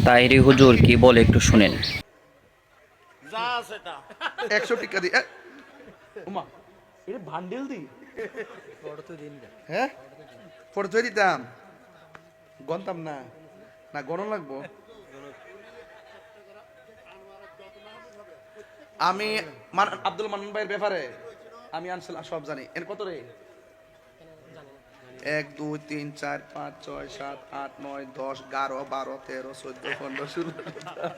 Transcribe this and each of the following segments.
তাহিরি হুজুর কি বলে একটু শুনেন। 100 টাকা দি ওমা এটা বান্ডেল দি হ্যাঁ ফটো তো দিতাম গনতাম না না গরম লাগবো আমি আব্দুল মান্নান ভাইয়ের ব্যাপারে আমি আনছিলাম সব জানি এর কত রে 1 2 3 4 5 6 7 8 9 10 11 12 13 14 15 16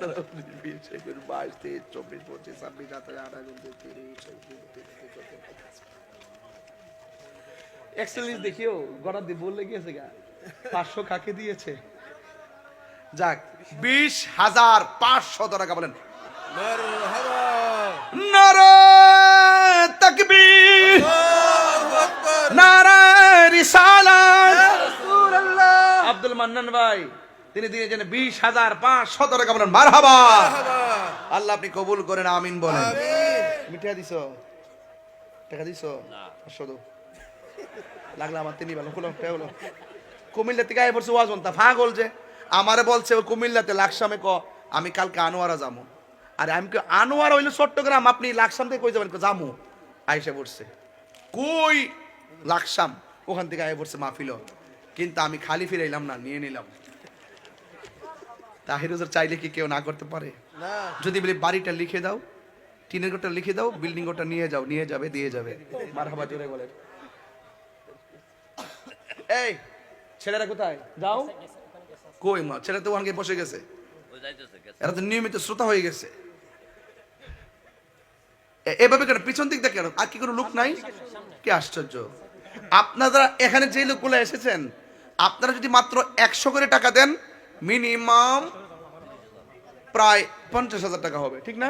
17 20 21 22 23 24 25 26 27 28 এক্সেলেন্স দেখিও গড়া দিয়ে বললে গিয়েছে গা 500 কাকে দিয়েছে যাক 20,500 টাকা বলেন মারহাবা নারে তাকবীর আল্লাহু আকবার নারে রিসালাত ইয়া রাসূলুল্লাহ আব্দুল মান্নান ভাই তিনি দিয়েছেন 20,500 টাকা বলেন মারহাবা আল্লাহ আপনি কবুল করেন আমিন বলেন আমিন মিঠা দিছো টাকা দিছো না শুধু লাগলা আমার তিনি ভালো হলো হলো কুমিল্লা থেকে আই পড়ছে ওয়াজন তা পাগল যে আমারে বলছে ও কুমিল্লাতে লাকসামে ক আমি কালকে আনোয়ারা যাবো আরে আমি কি আনোয়ারা হইলো চট্টগ্রাম আপনি লাকসাম থেকে কই যাবেন যামু আইসা পড়ছে কই লাকসাম ওখান থেকে আই পড়ছে মাহফিল কিন্তু আমি খালি ফিরাইলাম না নিয়ে নিলাম তাহির হুজুর চাইলে কি কেউ না করতে পারে না যদি বলি বাড়িটা লিখে দাও টিনের ঘরটা লিখে দাও বিল্ডিং ঘরটা নিয়ে যাও নিয়ে যাবে দিয়ে যাবে মারহাবা জোরে বলেন এই ছেলেরা কোথায় যাও কই মা ছেলে তো ওখানে বসে গেছে এরা তো নিয়মিত শ্রোতা হয়ে গেছে এভাবে কেন পিছন দিক দেখেন আর কি কোনো লোক নাই কি আশ্চর্য আপনারা এখানে যে লোকগুলো এসেছেন আপনারা যদি মাত্র 100 করে টাকা দেন মিনিমাম প্রায় 50,000 টাকা হবে ঠিক না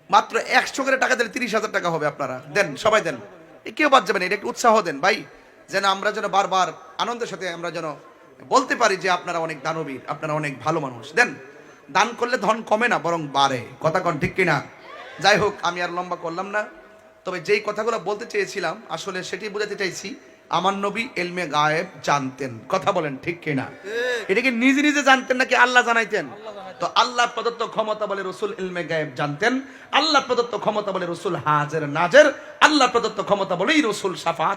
মাত্র 100 করে টাকা দিলে 30,000 টাকা হবে আপনারা দেন সবাই দেন কেউ বাদ যাবেন এটা একটু উৎসাহ দেন ভাই যেন আমরা যেন বারবার আনন্দের সাথে আমরা যেন বলতে পারি যে আপনারা অনেক দানবীর আপনারা অনেক ভালো মানুষ দেন দান করলে ধন কমে না বরং বাড়ে কথা কোন ঠিক কিনা যাই হোক আমি আর লম্বা করলাম না তবে যেই কথাগুলো বলতে চেয়েছিলাম আসলে সেটি বোঝাতে চাইছি আমার নবী ইলমে গায়েব জানতেন কথা বলেন ঠিক কিনা এটা কি নিজে নিজে জানতেন নাকি আল্লাহ জানাইতেন তো আল্লাহ প্রদত্ত ক্ষমতা বলে রাসূল ইলমে গায়েব জানতেন আল্লাহ প্রদত্ত ক্ষমতা বলে রাসূল হাজির নাজির আল্লাহ প্রদত্ত ক্ষমতা বলেই রাসূল শাফাত